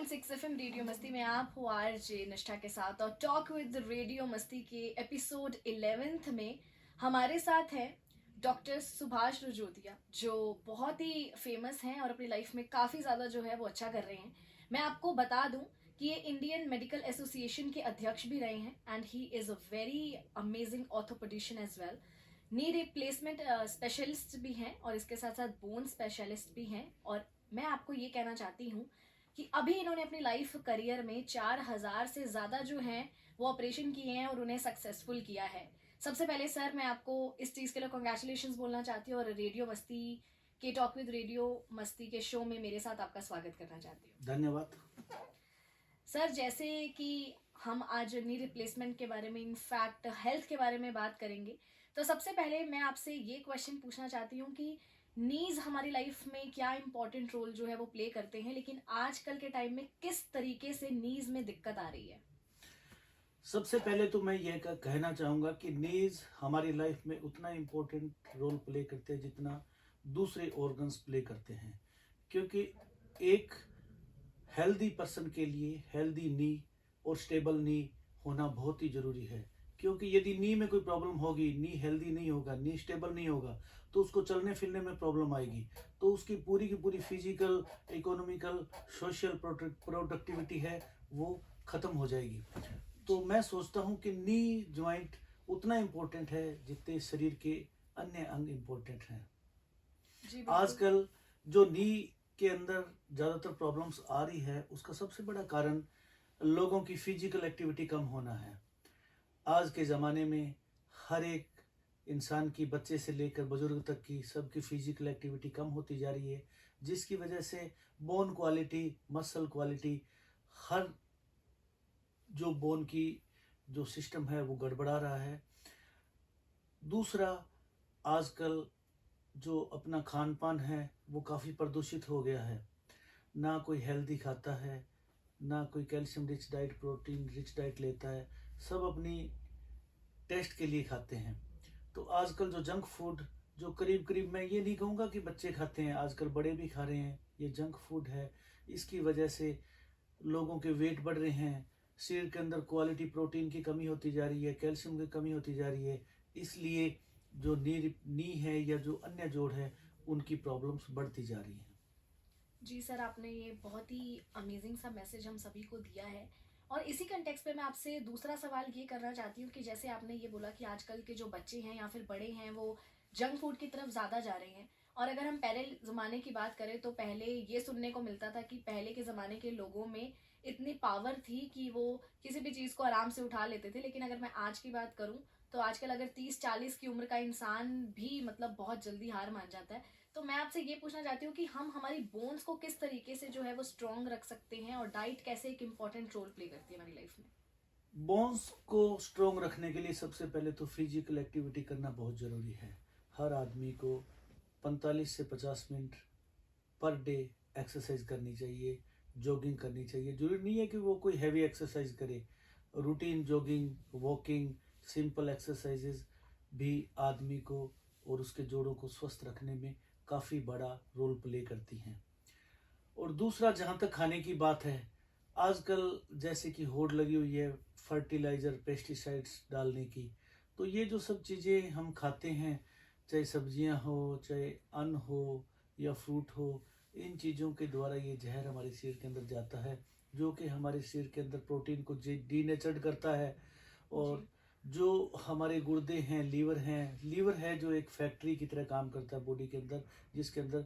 90.6 FM radio मस्ती में आप हो आरजे निष्ठा के साथ, और टॉक विद रेडियो मस्ती के एपिसोड 11th में हमारे साथ है डॉक्टर सुभाष रुजोतिया, जो बहुत ही फेमस हैं और अपनी लाइफ में काफ़ी ज़्यादा जो है वो अच्छा कर रहे हैं। मैं आपको बता दूं कि ये इंडियन मेडिकल एसोसिएशन के अध्यक्ष भी रहे हैं, and he is a very amazing orthopedician as well. Knee replacement specialist भी हैं और इसके साथ साथ बोन स्पेशलिस्ट भी हैं। और मैं आपको ये कहना चाहती हूँ कि अभी इन्होंने अपनी लाइफ करियर में 4000 से ज़्यादा जो हैं वो ऑपरेशन किए हैं और उन्हें सक्सेसफुल किया है। सबसे पहले सर, मैं आपको इस चीज़ के लिए कॉन्ग्रेचुलेशन बोलना चाहती हूँ और रेडियो मस्ती के टॉक विद रेडियो मस्ती के शो में मेरे साथ आपका स्वागत करना चाहती हूँ। धन्यवाद सर, जैसे कि हम आज नी रिप्लेसमेंट के बारे में, इनफैक्ट हेल्थ के बारे में बात करेंगे, तो सबसे पहले मैं आपसे ये क्वेश्चन पूछना चाहती हूँ कि नीज हमारी लाइफ में क्या इंपॉर्टेंट रोल जो है वो प्ले करते हैं, लेकिन आजकल के टाइम में किस तरीके से नीज में दिक्कत आ रही है? सबसे पहले तो मैं यह कहना चाहूँगा कि नीज हमारी लाइफ में उतना इम्पोर्टेंट रोल प्ले करते हैं जितना दूसरे ऑर्गन्स प्ले करते हैं, क्योंकि एक हेल्दी पर्सन के लिए हेल्दी नी और स्टेबल नी होना बहुत ही ज़रूरी है। क्योंकि यदि नी में कोई प्रॉब्लम होगी, नी हेल्दी नहीं होगा, नी स्टेबल नहीं होगा, तो उसको चलने फिरने में प्रॉब्लम आएगी, तो उसकी पूरी की पूरी फिजिकल, इकोनॉमिकल, सोशल प्रोडक्टिविटी है वो ख़त्म हो जाएगी। तो मैं सोचता हूँ कि नी ज्वाइंट उतना इम्पोर्टेंट है जितने शरीर के अन्य अंग इम्पोर्टेंट हैं। जी, आजकल जो नी के अंदर ज़्यादातर प्रॉब्लम्स आ रही है, उसका सबसे बड़ा कारण लोगों की फिजिकल एक्टिविटी कम होना है। आज के ज़माने में हर एक इंसान की, बच्चे से लेकर बुजुर्ग तक की, सबकी फिजिकल एक्टिविटी कम होती जा रही है, जिसकी वजह से बोन क्वालिटी, मसल क्वालिटी, हर जो बोन की जो सिस्टम है वो गड़बड़ा रहा है। दूसरा, आजकल जो अपना खान पान है वो काफ़ी प्रदूषित हो गया है। ना कोई हेल्दी खाता है, ना कोई calcium rich diet, protein rich diet लेता है, सब अपनी टेस्ट के लिए खाते हैं। तो आजकल जो जंक फूड, जो करीब करीब, मैं ये नहीं कहूँगा कि बच्चे खाते हैं, आजकल बड़े भी खा रहे हैं, ये जंक फूड है। इसकी वजह से लोगों के वेट बढ़ रहे हैं, शरीर के अंदर क्वालिटी प्रोटीन की कमी होती जा रही है, कैल्शियम की कमी होती जा रही है। इसलिए जो नी है या जो अन्य जोड़ है, उनकी प्रॉब्लम्स बढ़ती जा रही हैं। जी सर, आपने ये बहुत ही अमेजिंग सा मैसेज हम सभी को दिया है। और इसी कंटेक्स्ट पे मैं आपसे दूसरा सवाल ये करना चाहती हूँ कि जैसे आपने ये बोला कि आजकल के जो बच्चे हैं या फिर बड़े हैं वो जंक फूड की तरफ ज़्यादा जा रहे हैं। और अगर हम पहले ज़माने की बात करें तो पहले ये सुनने को मिलता था कि पहले के ज़माने के लोगों में इतनी पावर थी कि वो किसी भी चीज़ को आराम से उठा लेते थे। लेकिन अगर मैं आज की बात करूँ तो आजकल अगर 30-40 की उम्र का इंसान भी मतलब बहुत जल्दी हार मान जाता है। तो मैं आपसे ये पूछना चाहती हूँ कि हम हमारी बोन्स को किस तरीके से जो है वो स्ट्रॉन्ग रख सकते हैं, और डाइट कैसे एक इम्पॉर्टेंट रोल प्ले करती है हमारी लाइफ में? बोन्स को स्ट्रोंग रखने के लिए सबसे पहले तो फिजिकल एक्टिविटी करना बहुत ज़रूरी है। हर आदमी को 45 से 50 मिनट पर डे एक्सरसाइज करनी चाहिए, जॉगिंग करनी चाहिए। जरूरी नहीं है कि वो कोई हैवी एक्सरसाइज करे, routine jogging, walking, simple exercises भी आदमी को और उसके जोड़ों को स्वस्थ रखने में काफ़ी बड़ा रोल प्ले करती हैं। और दूसरा, जहाँ तक खाने की बात है, आजकल जैसे कि होड़ लगी हुई है फर्टिलाइज़र, पेस्टिसाइड्स डालने की, तो ये जो सब चीज़ें हम खाते हैं, चाहे सब्जियां हो, चाहे अन्न हो या फ्रूट हो, इन चीज़ों के द्वारा ये जहर हमारे शरीर के अंदर जाता है, जो कि हमारे शरीर के अंदर प्रोटीन को डीनेचर्ड करता है। और जी। जो हमारे गुर्दे हैं, लीवर है जो एक फैक्ट्री की तरह काम करता है बॉडी के अंदर, जिसके अंदर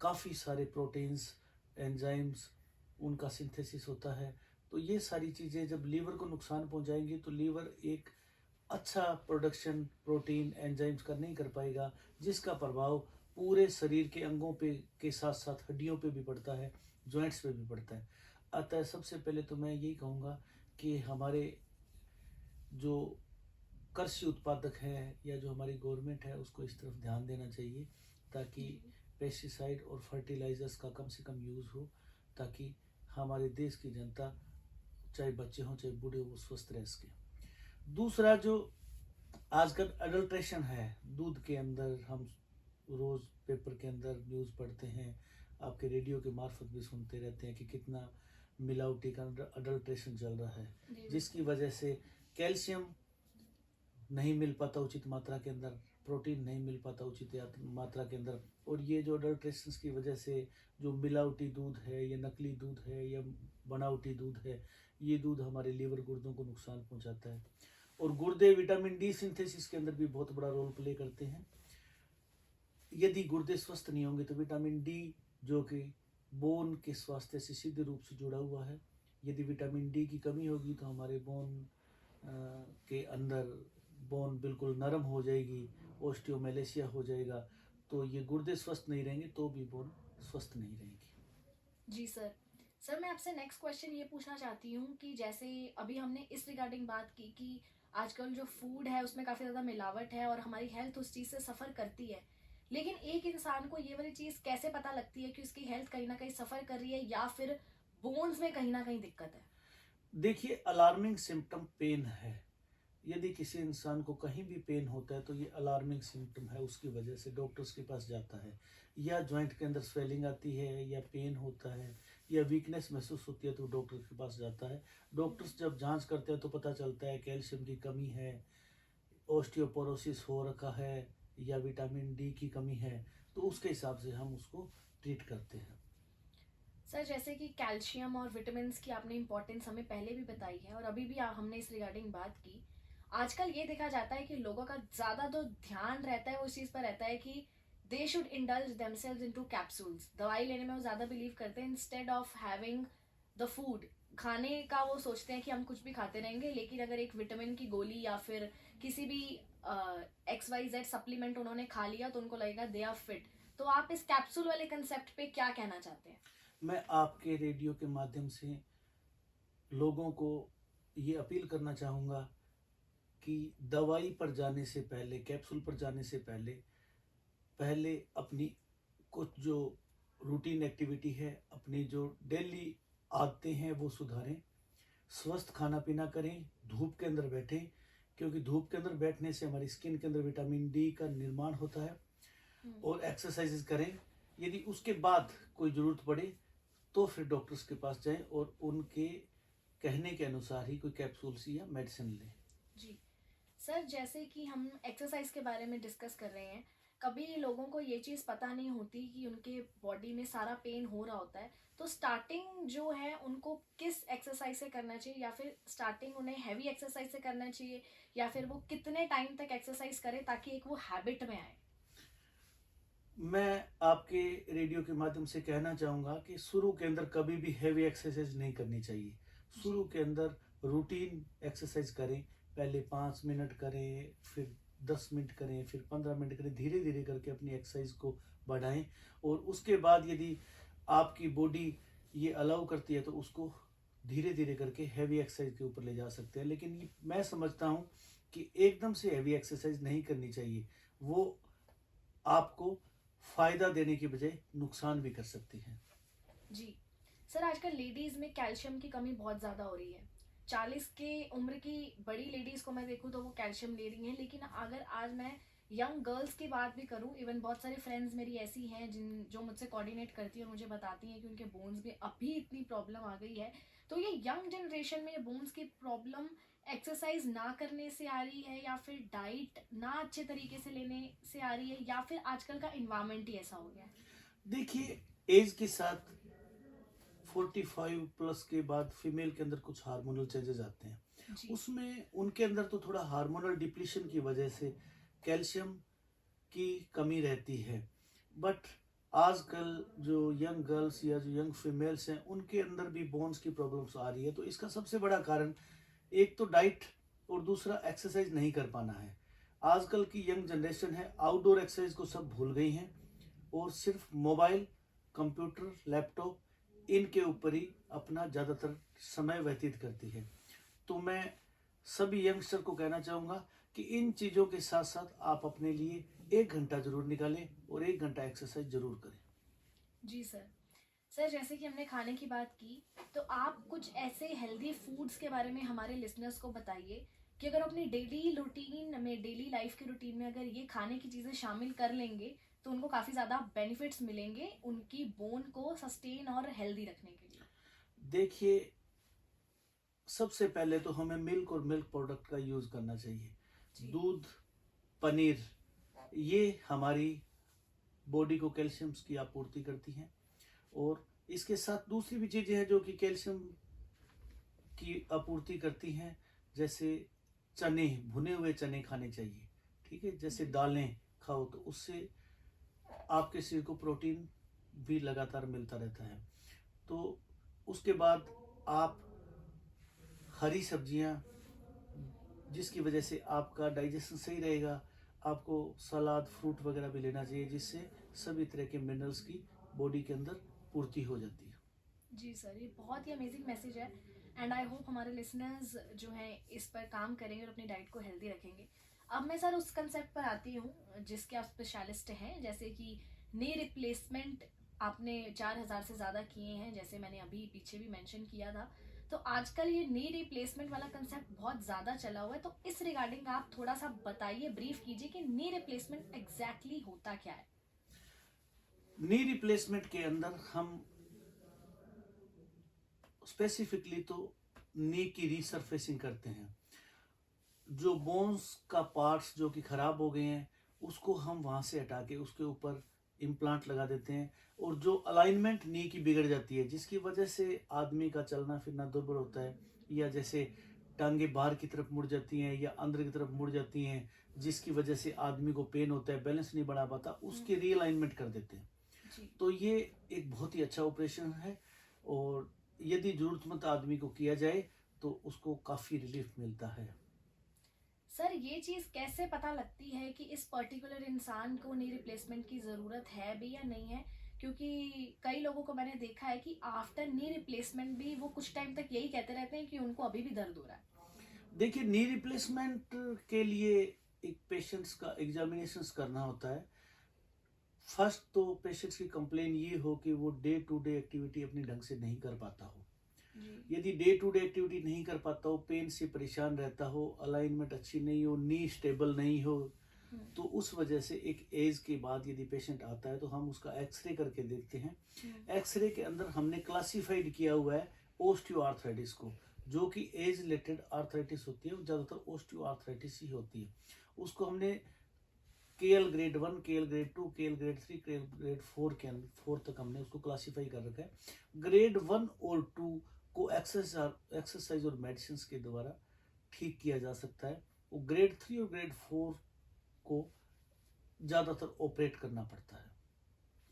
काफ़ी सारे प्रोटीन्स, एंजाइम्स, उनका सिंथेसिस होता है। तो ये सारी चीज़ें जब लीवर को नुकसान पहुंचाएंगी तो लीवर एक अच्छा प्रोडक्शन प्रोटीन एंजाइम्स का नहीं कर पाएगा, जिसका प्रभाव पूरे शरीर के अंगों पे के साथ साथ हड्डियों पे भी पड़ता है, जॉइंट्स पे भी पड़ता है। अतः सबसे पहले तो मैं यही कहूँगा कि हमारे जो कृषि उत्पादक हैं या जो हमारी गवर्नमेंट है, उसको इस तरफ ध्यान देना चाहिए, ताकि जी। पेस्टिसाइड और फर्टिलाइजर्स का कम से कम यूज़ हो, ताकि हमारे देश की जनता, चाहे बच्चे हों चाहे बूढ़े, वो स्वस्थ रह सकें। दूसरा, जो आजकल अडल्ट्रेशन है दूध के अंदर, हम रोज़ पेपर के अंदर न्यूज़ पढ़ते हैं, आपके रेडियो के मार्फत भी सुनते रहते हैं कि कितना मिलावटी का अडल्ट्रेशन चल रहा है, जी जिसकी वजह से कैल्शियम नहीं मिल पाता उचित मात्रा के अंदर, प्रोटीन नहीं मिल पाता उचित मात्रा के अंदर। और ये जो अडल्ट्रेशन की वजह से जो मिलावटी दूध है या नकली दूध है या बनावटी दूध है, ये दूध हमारे लीवर गुर्दों को नुकसान पहुंचाता है। और गुर्दे विटामिन डी सिंथेसिस के अंदर भी बहुत बड़ा रोल प्ले करते हैं। यदि गुर्दे स्वस्थ नहीं होंगे तो विटामिन डी, जो कि बोन के स्वास्थ्य से सीधे रूप से जुड़ा हुआ है, यदि विटामिन डी की कमी होगी तो हमारे बोन के अंदर बोन बिल्कुल नरम हो जाएगी, ओस्टियोमेलेशिया हो जाएगा। तो ये गुर्दे स्वस्थ नहीं रहेंगे तो भी बोन स्वस्थ नहीं रहेगी। जी सर। सर मैं आपसे नेक्स्ट क्वेश्चन ये पूछना चाहती हूँ कि जैसे अभी हमने इस रिगार्डिंग बात की कि आजकल जो फूड है उसमें काफ़ी ज़्यादा मिलावट है और हमारी हेल्थ उस चीज़ से सफ़र करती है, लेकिन एक इंसान को ये वाली चीज़ कैसे पता लगती है कि उसकी हेल्थ कहीं ना कहीं सफ़र कर रही है या फिर बोन्स में कहीं ना कहीं दिक्कत है? देखिए, अलार्मिंग सिम्टम पेन है। यदि किसी इंसान को कहीं भी पेन होता है तो ये अलार्मिंग सिम्टम है, उसकी वजह से डॉक्टर्स के पास जाता है। या जॉइंट के अंदर स्वेलिंग आती है या पेन होता है या वीकनेस महसूस होती है तो डॉक्टर के पास जाता है। डॉक्टर्स जब जांच करते हैं तो पता चलता है कैल्शियम की कमी है, ओस्टियोपोरोसिस हो रखा है या विटामिन डी की कमी है, तो उसके हिसाब से हम उसको ट्रीट करते हैं। सर जैसे कि कैल्शियम और विटामिन की आपने इंपॉर्टेंस हमें पहले भी बताई है और अभी भी हमने इस रिगार्डिंग बात की। आजकल ये देखा जाता है कि लोगों का ज़्यादा तो ध्यान रहता है उस चीज़ पर रहता है कि they should indulge themselves into capsules. दवाई लेने में वो ज़्यादा बिलीव करते हैं instead of having the food. खाने का वो सोचते हैं कि हम कुछ भी खाते रहेंगे, लेकिन अगर एक विटामिन की गोली या फिर किसी भी XYZ सप्लीमेंट उन्होंने खा लिया तो उनको लगेगा दे आर फिट। तो आप इस कैप्सूल वाले कंसेप्ट पे क्या कहना चाहते हैं? मैं आपके रेडियो के माध्यम से लोगों को ये अपील करना चाहूँगा कि दवाई पर जाने से पहले, कैप्सूल पर जाने से पहले पहले अपनी कुछ जो रूटीन एक्टिविटी है, अपनी जो डेली आदतें हैं वो सुधारें, स्वस्थ खाना पीना करें, धूप के अंदर बैठें, क्योंकि धूप के अंदर बैठने से हमारी स्किन के अंदर विटामिन डी का निर्माण होता है। और एक्सरसाइजेज करें। यदि उसके बाद कोई ज़रूरत पड़े तो फिर डॉक्टर्स के पास जाएं और उनके कहने के अनुसार ही कोई कैप्सूल्स या मेडिसिन लें। जी सर, जैसे कि हम एक्सरसाइज के बारे में डिस्कस कर रहे हैं, कभी लोगों को ये चीज़ पता नहीं होती कि उनके बॉडी में सारा पेन हो रहा होता है, तो स्टार्टिंग जो है उनको किस एक्सरसाइज से करना चाहिए, या फिर स्टार्टिंग उन्हें हैवी एक्सरसाइज से करना चाहिए, या फिर वो कितने टाइम तक एक्सरसाइज करे ताकि एक वो हैबिट में आए? मैं आपके रेडियो के माध्यम से कहना चाहूँगा कि शुरू के अंदर कभी भी हैवी एक्सरसाइज नहीं करनी चाहिए। शुरू के अंदर रूटीन एक्सरसाइज करें, पहले 5 मिनट करें, फिर 10 मिनट करें, फिर 15 मिनट करें, धीरे धीरे करके अपनी एक्सरसाइज को बढ़ाएं। और उसके बाद यदि आपकी बॉडी ये अलाउ करती है तो उसको धीरे धीरे करके हैवी एक्सरसाइज के ऊपर ले जा सकते हैं। लेकिन ये मैं समझता हूँ कि एकदम से हैवी एक्सरसाइज नहीं करनी चाहिए, वो आपको फायदा देने की बजाय नुकसान भी कर सकती हैं। जी सर, आजकल लेडीज में कैल्शियम की कमी बहुत ज़्यादा हो रही है। 40 के उम्र की बड़ी लेडीज को मैं देखूँ तो वो कैल्शियम ले रही हैं, लेकिन अगर आज मैं यंग गर्ल्स की बात भी करूँ, इवन बहुत सारी फ्रेंड्स मेरी ऐसी हैं जो मुझसे कोऑर्डिनेट करती हैं और मुझे बताती हैं कि उनके बोन्स में अभी इतनी प्रॉब्लम आ गई है। तो ये यंग जनरेशन में ये बोन्स की प्रॉब्लम एक्सरसाइज ना करने से आ रही है, या फिर डाइट ना अच्छे तरीके से लेने से आ रही है, या फिर आजकल का इन्वायरमेंट ही ऐसा हो गया है? देखिए, एज के साथ 45 प्लस के बाद फीमेल के अंदर कुछ हार्मोनल चेंजेस आते हैं। जी उसमें उनके अंदर तो थोड़ा हार्मोनल डिप्लीशन की वजह से कैल्शियम की कमी रहती है। बट आजकल जो यंग गर्ल्स या जो यंग फीमेल्स हैं उनके अंदर भी बोन्स की प्रॉब्लम्स आ रही है। तो इसका सबसे बड़ा कारण एक तो डाइट और दूसरा एक्सरसाइज नहीं कर पाना है। आजकल की यंग जनरेशन है, आउटडोर एक्सरसाइज को सब भूल गई हैं और सिर्फ मोबाइल, कंप्यूटर, लैपटॉप इनके ऊपर ही अपना ज़्यादातर समय व्यतीत करती है। तो मैं सभी यंगस्टर को कहना चाहूँगा कि इन चीज़ों के साथ साथ आप अपने लिए 1 घंटा ज़रूर निकालें और 1 घंटा एक्सरसाइज ज़रूर करें। जी सर। सर जैसे कि हमने खाने की बात की, तो आप कुछ ऐसे हेल्दी फूड्स के बारे में हमारे लिसनर्स को बताइए कि अगर अपनी डेली रूटीन में, डेली लाइफ के रूटीन में अगर ये खाने की चीज़ें शामिल कर लेंगे तो उनको काफ़ी ज़्यादा बेनिफिट्स मिलेंगे उनकी बोन को सस्टेन और हेल्दी रखने के लिए। देखिए, सबसे पहले तो हमें मिल्क और मिल्क प्रोडक्ट का यूज़ करना चाहिए। जी। दूध, पनीर, ये हमारी बॉडी को कैल्शियम्स की आपूर्ति करती हैं। और इसके साथ दूसरी भी चीज़ें हैं जो कि कैल्शियम की आपूर्ति करती हैं, जैसे चने, भुने हुए चने खाने चाहिए। ठीक है, जैसे जी। दालें खाओ तो उससे आपके शरीर को प्रोटीन भी लगातार मिलता रहता है। तो उसके बाद आप हरी सब्जियां, जिसकी वजह से आपका डाइजेशन सही रहेगा। आपको सलाद, फ्रूट वगैरह भी लेना चाहिए, जिससे सभी तरह के मिनरल्स की बॉडी के अंदर पूर्ति हो जाती है। जी सर, ये बहुत ही अमेजिंग मैसेज है एंड आई होप हमारे लिसनर्स जो हैं इस पर काम करेंगे और अपनी डाइट को हेल्दी रखेंगे। अब मैं सर उस कंसेप्ट पर आती हूँ जिसके आप स्पेशलिस्ट हैं, जैसे कि नी रिप्लेसमेंट आपने 4,000 से ज़्यादा किए हैं, जैसे मैंने अभी पीछे भी मेंशन किया था। तो आजकल ये नी रिप्लेसमेंट वाला कंसेप्ट बहुत ज़्यादा चला हुआ है, तो इस रिगार्डिंग आप थोड़ा सा बताइए, ब्रीफ कीजिए कि नी रिप्लेसमेंट एग्जैक्टली होता क्या है। नी रिप्लेसमेंट के अंदर हम स्पेसिफिकली तो नी की रीसर्फेसिंग करते हैं। जो बोन्स का पार्ट्स जो कि खराब हो गए हैं, उसको हम वहाँ से हटा के उसके ऊपर इम्प्लांट लगा देते हैं। और जो अलाइनमेंट नी की बिगड़ जाती है, जिसकी वजह से आदमी का चलना फिरना दुर्बल होता है, या जैसे टांगे बाहर की तरफ मुड़ जाती हैं या अंदर की तरफ मुड़ जाती हैं, जिसकी वजह से आदमी को पेन होता है, बैलेंस नहीं बना पाता, उसकी रीअलाइनमेंट कर देते हैं। जी तो ये एक बहुत ही अच्छा ऑपरेशन है, और यदि जरूरतमंद आदमी को किया जाए तो उसको काफ़ी रिलीफ मिलता है। सर, ये चीज़ कैसे पता लगती है कि इस पर्टिकुलर इंसान को नी रिप्लेसमेंट की ज़रूरत है भी या नहीं है? क्योंकि कई लोगों को मैंने देखा है कि आफ्टर नी रिप्लेसमेंट भी वो कुछ टाइम तक यही कहते रहते हैं कि उनको अभी भी दर्द हो रहा है। देखिए, नी रिप्लेसमेंट के लिए एक पेशेंट्स का एग्जामिनेशंस करना होता है। फर्स्ट तो पेशेंट्स की कंप्लेन ये हो कि वो डे टू डे एक्टिविटी अपनी ढंग से नहीं कर पाता हो। जी। यदि डे टू डे एक्टिविटी नहीं कर पाता हो, पेन से परेशान रहता हो, अलाइनमेंट अच्छी नहीं हो, नी स्टेबल नहीं हो, हम्म। तो उस वजह से एक एज के बाद यदि पेशेंट आता है तो हम उसका एक्सरे करके देखते हैं। एक्सरे के अंदर हमने क्लासिफाइड किया हुआ है ओस्टियोआर्थराइटिस को, जो कि एज रिलेटेड आर्थराइटिस होती है, वो ज़्यादातर ओस्टियोआर्थराइटिस ही होती है। उसको हमने KL grade 1, KL grade 2, KL grade 3, KL grade 4 के अंदर 4 तक हमने उसको क्लासिफाई कर रखा है। ग्रेड 1 और 2 को एक्सरसाइज और मेडिसिन के द्वारा ठीक किया जा सकता है। वो ग्रेड 3 और ग्रेड 4 को ज़्यादातर ऑपरेट करना पड़ता है।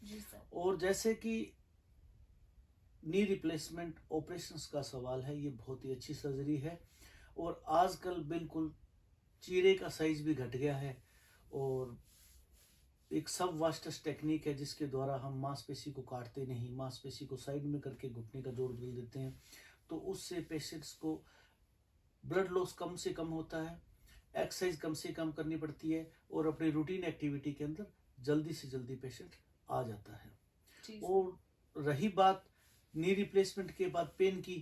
जी सर। और जैसे कि नी रिप्लेसमेंट ऑपरेशंस का सवाल है, ये बहुत ही अच्छी सर्जरी है, और आजकल बिल्कुल चीरे का साइज भी घट गया है, और एक सब वास्टस टेक्निक है जिसके द्वारा हम मांसपेशी को काटते नहीं, मांसपेशी को साइड में करके घुटने का जोड़ बदल देते हैं। तो उससे पेशेंट्स को ब्लड लॉस कम से कम होता है, एक्सरसाइज कम से कम करनी पड़ती है, और अपनी रूटीन एक्टिविटी के अंदर जल्दी से जल्दी पेशेंट आ जाता है। जी। और रही बात नी रिप्लेसमेंट के बाद पेन की,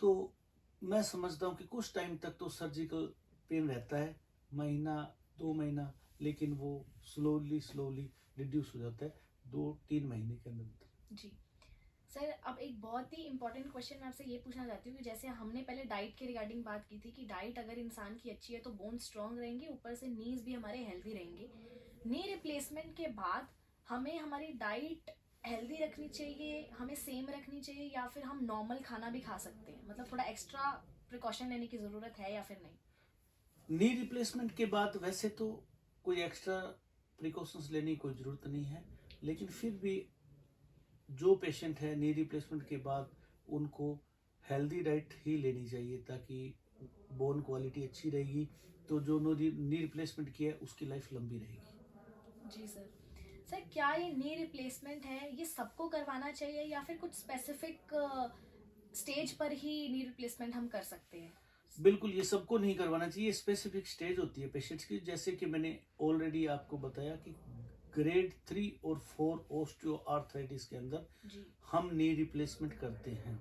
तो मैं समझता हूँ कि कुछ टाइम तक तो सर्जिकल पेन रहता है, महीना 2 महीना, लेकिन वो स्लोली रिड्यूस हो जाता है 2-3 महीने के अंदर। जी सर, अब एक बहुत ही इंपॉर्टेंट क्वेश्चन मैं आपसे ये पूछना चाहती हूँ कि जैसे हमने पहले डाइट के रिगार्डिंग बात की थी कि डाइट अगर इंसान की अच्छी है तो बोन स्ट्रांग रहेंगे, ऊपर से नीज भी हमारे हेल्दी रहेंगे। नी रिप्लेसमेंट के बाद हमें हमारी डाइट हेल्दी रखनी चाहिए, हमें सेम रखनी चाहिए, या फिर हम नॉर्मल खाना भी खा सकते हैं? मतलब थोड़ा एक्स्ट्रा प्रिकॉशन लेने की ज़रूरत है या फिर नहीं? नी रिप्लेसमेंट के बाद वैसे तो कोई एक्स्ट्रा प्रिकॉशंस लेने की कोई ज़रूरत नहीं है, लेकिन फिर भी जो पेशेंट है नी रिप्लेसमेंट के बाद, उनको हेल्दी डाइट ही लेनी चाहिए, ताकि बोन क्वालिटी अच्छी रहेगी, तो जो नी रिप्लेसमेंट किया है उसकी लाइफ लंबी रहेगी। जी सर। सर, क्या ये नी रिप्लेसमेंट है ये सबको करवाना चाहिए या फिर कुछ स्पेसिफिक स्टेज पर ही नी रिप्लेसमेंट हम कर सकते हैं? बिल्कुल, ये सबको नहीं करवाना चाहिए, स्पेसिफिक स्टेज होती है पेशेंट्स की, जैसे कि मैंने ऑलरेडी आपको बताया कि ग्रेड 3 और 4 ओस्टियोआर्थराइटिस के अंदर जी। हम नी रिप्लेसमेंट करते हैं।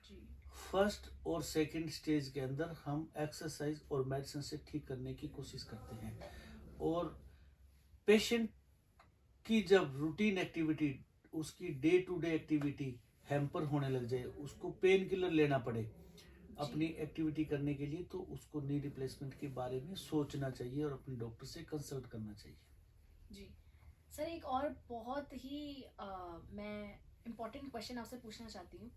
जी। फर्स्ट और सेकंड स्टेज के अंदर हम एक्सरसाइज और मेडिसिन से ठीक करने की कोशिश करते हैं, और पेशेंट कि जब रूटीन एक्टिविटी, उसकी day to day activity hamper होने लग जाए, उसको पेन किलर लेना पड़े अपनी एक्टिविटी करने के लिए, तो उसको नी रिप्लेसमेंट के बारे में सोचना चाहिए और अपने डॉक्टर से कंसल्ट करना चाहिए। जी सर, एक और बहुत ही मैं इम्पोर्टेंट क्वेश्चन आपसे पूछना चाहती हूँ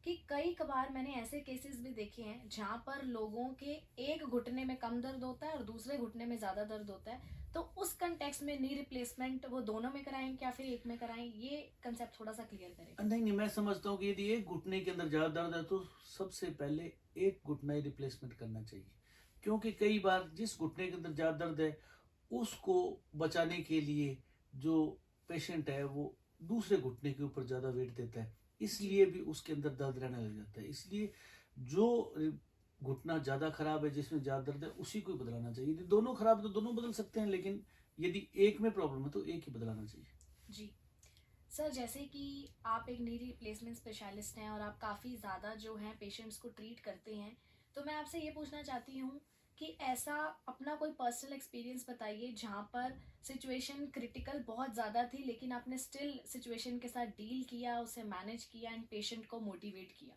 कि कई कबार मैंने ऐसे केसेस भी देखे हैं जहाँ पर लोगों के एक घुटने में कम दर्द होता है और दूसरे घुटने में ज़्यादा दर्द होता है, तो उस कंटेक्स्ट में नी रिप्लेसमेंट वो दोनों में कराएं या फिर एक में कराएं, ये कंसेप्ट थोड़ा सा क्लियर करें। नहीं, मैं समझता हूँ कि यदि एक घुटने के अंदर ज़्यादा दर्द है तो सबसे पहले एक घुटना ही रिप्लेसमेंट करना चाहिए, क्योंकि कई बार जिस घुटने के अंदर ज़्यादा दर्द है उसको बचाने के लिए जो पेशेंट है वो दूसरे घुटने के ऊपर ज़्यादा वेट देता है, इसलिए भी उसके अंदर दर्द रहने लग जाता है। इसलिए जो घुटना ज़्यादा खराब है, जिसमें ज़्यादा दर्द है, उसी को ही बदलाना चाहिए। यदि दोनों खराब है तो दोनों बदल सकते हैं, लेकिन यदि एक में प्रॉब्लम है तो एक ही बदलाना चाहिए। जी सर, जैसे कि आप एक नी रिप्लेसमेंट स्पेशलिस्ट हैं और आप काफ़ी ज़्यादा जो हैं पेशेंट्स को ट्रीट करते हैं, तो मैं आपसे ये पूछना चाहती हूँ कि ऐसा अपना कोई पर्सनल एक्सपीरियंस बताइए जहाँ पर सिचुएशन क्रिटिकल बहुत ज़्यादा थी लेकिन आपने स्टिल सिचुएशन के साथ डील किया, उसे मैनेज किया एंड पेशेंट को मोटिवेट किया।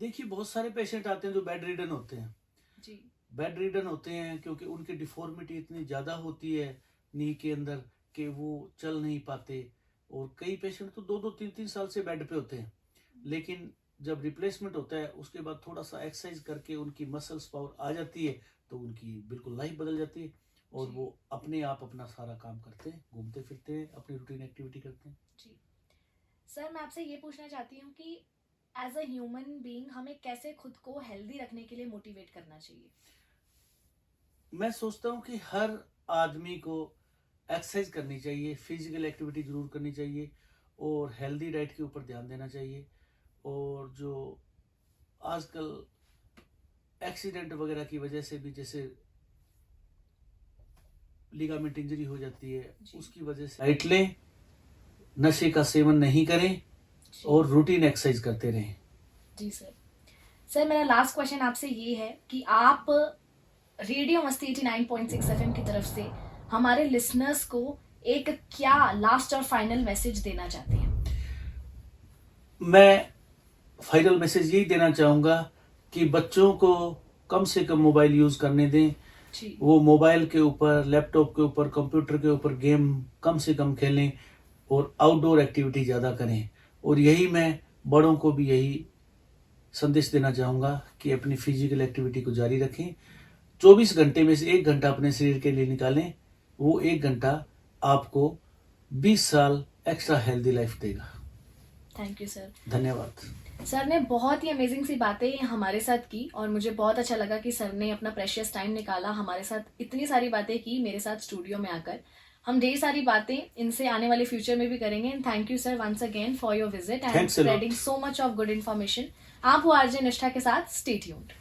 देखिए, बहुत सारे पेशेंट आते हैं जो बेड रिडन होते हैं। जी बेड रिडन होते हैं क्योंकि उनकी डिफॉर्मिटी इतनी ज़्यादा होती है नी के अंदर कि वो चल नहीं पाते, और कई पेशेंट तो 2-2 3-3 साल से बेड पे होते हैं। लेकिन जब रिप्लेसमेंट होता है उसके बाद थोड़ा सा एक्सरसाइज करके उनकी मसल्स पावर आ जाती है, तो उनकी बिल्कुल लाइफ बदल जाती है और जी वो अपने आप अपना सारा काम करते हैं, घूमते फिरते हैं, अपनी रूटीन एक्टिविटी करते हैं। जी सर, मैं आपसे ये पूछना चाहती हूँ कि एज अ ह्यूमन बीइंग हमें कैसे खुद को हेल्दी रखने के लिए मोटिवेट करना चाहिए। मैं सोचता हूँ कि हर आदमी को एक्सरसाइज करनी चाहिए, फिजिकल एक्टिविटी जरूर करनी चाहिए और हेल्दी डाइट के ऊपर ध्यान देना चाहिए। और जो आजकल एक्सीडेंट वगैरह की वजह से भी जैसे लिगामेंट इंजरी हो जाती है, जी। उसकी वजह से डाइट लें, नशे का सेवन नहीं करें जी। और रूटीन एक्सरसाइज करते रहें। जी सर। सर, मेरा लास्ट क्वेश्चन आपसे ये है कि आप रेडियो मस्ती 89.6 एफएम की तरफ से हमारे लिसनर्स को एक क्या लास्ट और फाइनल मैसेज देना चाहते हैं। मैं फाइनल मैसेज यही देना चाहूँगा कि बच्चों को कम से कम मोबाइल यूज़ करने दें। जी वो मोबाइल के ऊपर, लैपटॉप के ऊपर, कंप्यूटर के ऊपर गेम कम से कम खेलें और आउटडोर एक्टिविटी ज़्यादा करें। और यही मैं बड़ों को भी यही संदेश देना चाहूँगा कि अपनी फिजिकल एक्टिविटी को जारी रखें। 24 घंटे में से 1 घंटा अपने शरीर के लिए निकालें, वो 1 घंटा आपको 20 साल एक्स्ट्रा हेल्दी लाइफ देगा। Thank you sir. धन्यवाद। सर ने बहुत ही अमेजिंग सी बातें हमारे साथ की और मुझे बहुत अच्छा लगा कि सर ने अपना प्रेशियस टाइम निकाला, हमारे साथ इतनी सारी बातें की मेरे साथ स्टूडियो में आकर। हम ढेर सारी बातें इनसे आने वाले फ्यूचर में भी करेंगे। And thank you sir once again for your visit and Thanks a lot. Spreading so much of good information. आप हो आरजे निष्ठा के साथ, स्टे ट्यून्ड।